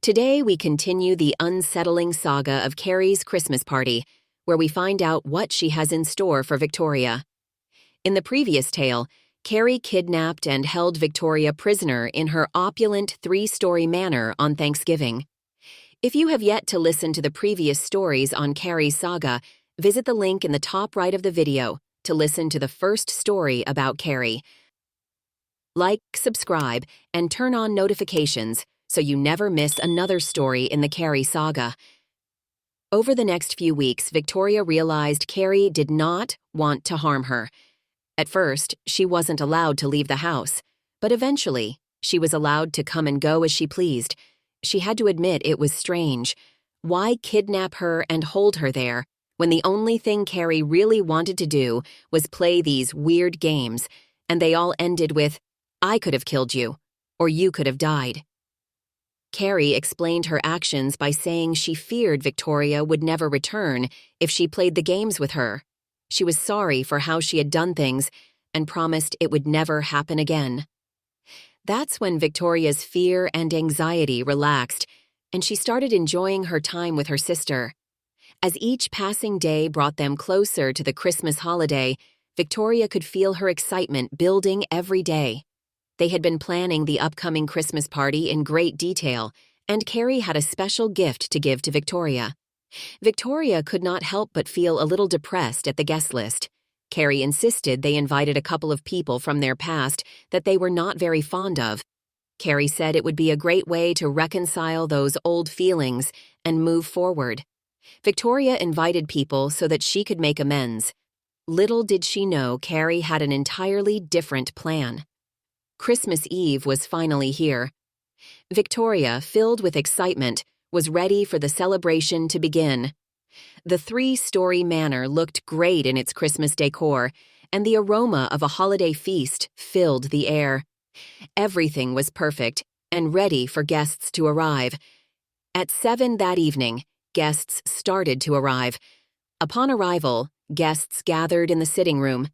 Today, we continue the unsettling saga of Karrie's Christmas party, where we find out what she has in store for Victoria. In the previous tale, Karrie kidnapped and held Victoria prisoner in her opulent three-story manor on Thanksgiving. If you have yet to listen to the previous stories on Karrie's saga, visit the link in the top right of the video to listen to the first story about Karrie. Like, subscribe, and turn on notifications so you never miss another story in the Karrie saga. Over the next few weeks, Victoria realized Karrie did not want to harm her. At first, she wasn't allowed to leave the house, but eventually, she was allowed to come and go as she pleased. She had to admit it was strange. Why kidnap her and hold her there when the only thing Karrie really wanted to do was play these weird games, and they all ended with, "I could have killed you," or "you could have died." Karrie explained her actions by saying she feared Victoria would never return if she played the games with her. She was sorry for how she had done things and promised it would never happen again. That's when Victoria's fear and anxiety relaxed, and she started enjoying her time with her sister. As each passing day brought them closer to the Christmas holiday, Victoria could feel her excitement building every day. They had been planning the upcoming Christmas party in great detail, and Karrie had a special gift to give to Victoria. Victoria could not help but feel a little depressed at the guest list. Karrie insisted they invited a couple of people from their past that they were not very fond of. Karrie said it would be a great way to reconcile those old feelings and move forward. Victoria invited people so that she could make amends. Little did she know Karrie had an entirely different plan. Christmas Eve was finally here. Victoria, filled with excitement, was ready for the celebration to begin. The three-story manor looked great in its Christmas decor, and the aroma of a holiday feast filled the air. Everything was perfect and ready for guests to arrive. At 7 that evening, guests started to arrive. Upon arrival, guests gathered in the sitting room.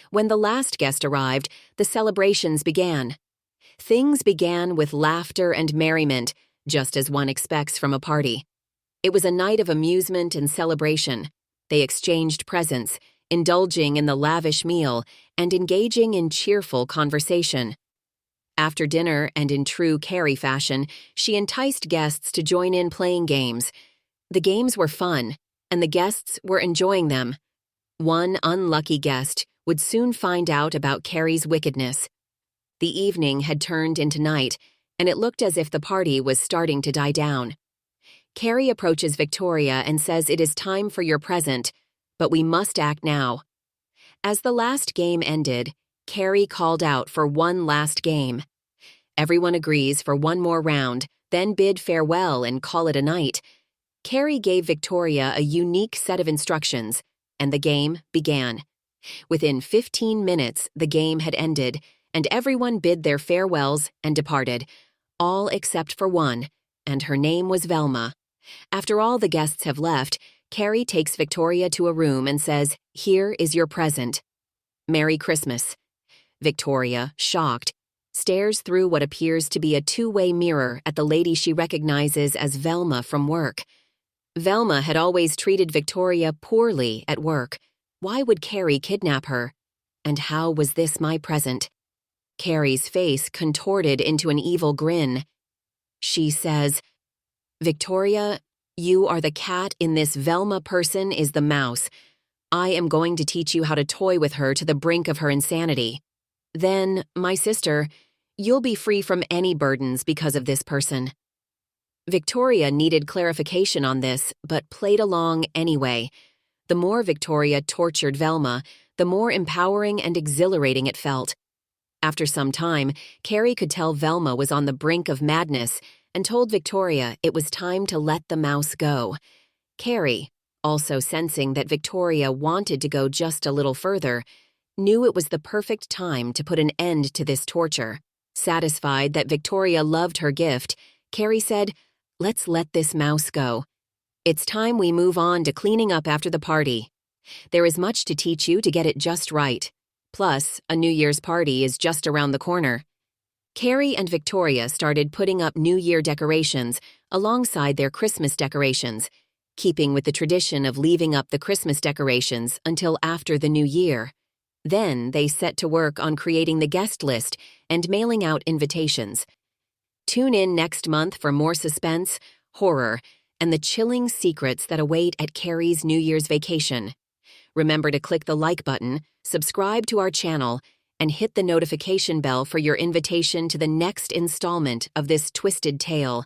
When the last guest arrived, the celebrations began. Things began with laughter and merriment, just as one expects from a party. It was a night of amusement and celebration. They exchanged presents, indulging in the lavish meal, and engaging in cheerful conversation. After dinner, and in true Karrie fashion, she enticed guests to join in playing games. The games were fun, and the guests were enjoying them. One unlucky guest would soon find out about Karrie's wickedness. The evening had turned into night, and it looked as if the party was starting to die down. Karrie approaches Victoria and says it is time for your present, but we must act now. As the last game ended, Karrie called out for one last game. Everyone agrees for one more round, then bid farewell and call it a night. Karrie gave Victoria a unique set of instructions, and the game began. Within 15 minutes, the game had ended, and everyone bid their farewells and departed, all except for one, and her name was Velma. After all the guests have left, Karrie takes Victoria to a room and says, "Here is your present. Merry Christmas." Victoria, shocked, stares through what appears to be a two-way mirror at the lady she recognizes as Velma from work. Velma had always treated Victoria poorly at work. Why would Karrie kidnap her? And how was this my present? Karrie's face contorted into an evil grin. She says, "Victoria, you are the cat in this Velma person is the mouse. I am going to teach you how to toy with her to the brink of her insanity. Then, my sister, you'll be free from any burdens because of this person." Victoria needed clarification on this, but played along anyway. The more Victoria tortured Velma, the more empowering and exhilarating it felt. After some time, Karrie could tell Velma was on the brink of madness and told Victoria it was time to let the mouse go. Karrie, also sensing that Victoria wanted to go just a little further, knew it was the perfect time to put an end to this torture. Satisfied that Victoria loved her gift, Karrie said, "Let's let this mouse go. It's time we move on to cleaning up after the party. There is much to teach you to get it just right. Plus, a New Year's party is just around the corner." Karrie and Victoria started putting up New Year decorations alongside their Christmas decorations, keeping with the tradition of leaving up the Christmas decorations until after the New Year. Then they set to work on creating the guest list and mailing out invitations. Tune in next month for more suspense, horror, and the chilling secrets that await at Karrie's New Year's vacation. Remember to click the like button, subscribe to our channel, and hit the notification bell for your invitation to the next installment of this twisted tale.